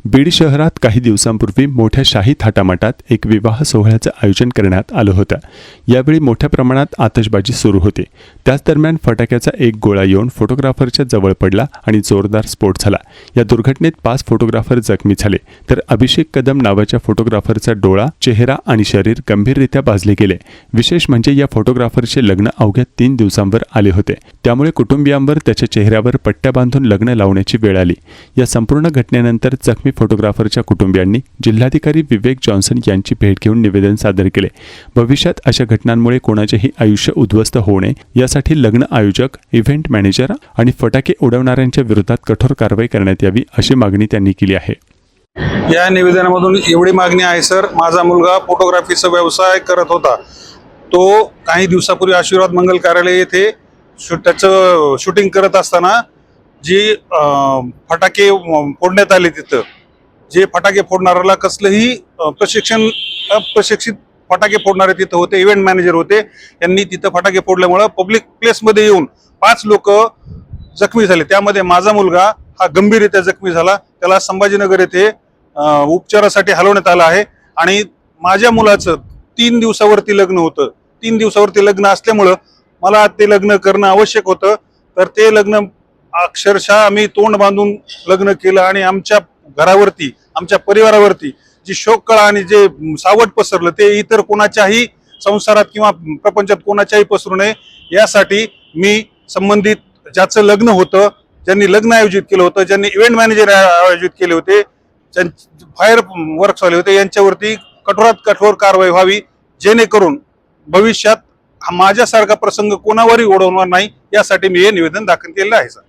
बीड शहरात काही दिवसांपूर्वी मोठ्या शाही थाटामाटात एक विवाह सोहळ्याचं आयोजन करण्यात आलं होतं। यावेळी मोठ्या प्रमाणात आतषबाजी सुरू होती। त्याच दरम्यान फटाक्याचा एक गोळा येऊन फोटोग्राफरच्या जवळ पडला आणि जोरदार स्फोट झाला। या दुर्घटनेत 5 फोटोग्राफर जखमी झाले, तर अभिषेक कदम नावाच्या फोटोग्राफरचा डोळा, चेहरा आणि शरीर गंभीररित्या भाजले गेले। विशेष म्हणजे या फोटोग्राफरचे लग्न अवघ्या 3 दिवसांवर आले होते, त्यामुळे कुटुंबियांवर त्याच्या चेहऱ्यावर पट्ट्या बांधून लग्न लावण्याची वेळ आली। या संपूर्ण घटनेनंतर जखमी फोटोग्राफरच्या कुटुंबियांनी जिल्हाधिकारी विवेक जॉन्सन यांची भेट घेऊन निवेदन सादर केले। भविष्यात अशा घटनांमुळे कोणाचेही आयुष्य उद्ध्वस्त होऊ नये यासाठी लग्न आयोजक, इव्हेंट मॅनेजर आणि फटाके उडवणाऱ्यांच्या विरोधात कठोर कारवाई करण्यात यावी अशी मागणी त्यांनी केली आहे। या निवेदनामधून एवढी मागणी आहे सर, माझा मुलगा फोटोग्राफीचा व्यवसाय करत होता। तो काही दिवसापूर्वी आशीर्वाद मंगल कार्यालय येथे त्याचं शूटिंग करत असताना जी फटाके फोडण्यात आले, तिथं जे फटाके फोडणाऱ्याला कसलंही अप्रशिक्षित फटाके फोडणारे तिथं होते, इव्हेंट मॅनेजर होते। यांनी तिथं फटाके फोडल्यामुळे पब्लिक प्लेसमध्ये येऊन 5 लोक जखमी झाले। त्यामध्ये माझा मुलगा हा गंभीररित्या जखमी झाला। त्याला संभाजीनगर येथे उपचारासाठी हलवण्यात आलं आहे। आणि माझ्या मुलाचं 3 दिवसावरती लग्न होतं। 3 दिवसावरती लग्न असल्यामुळं मला ते लग्न करणं आवश्यक होतं। तर ते लग्न अक्षरशः आम्ही तोंड बांधून लग्न केलं आणि आमच्या घरावरती, आमच्या परिवारावरती जी शोककळा आणि जे सावट पसरलं ते इतर कोणाच्याही संसारात किंवा प्रपंचात कोणाच्याही पसरू नये यासाठी मी संबंधित ज्याचं लग्न होतं, ज्यांनी लग्न आयोजित केलं होतं, ज्यांनी इव्हेंट मॅनेजर आयोजित केले होते, फायर वर्क्स वाले होते, यांच्यावरती कठोरात कठोर कारवाई व्हावी, जेणेकरून भविष्यात माझ्यासारखा प्रसंग कोणावरही ओढवणार नाही यासाठी मी हे निवेदन दाखल केलेलं आहे सर।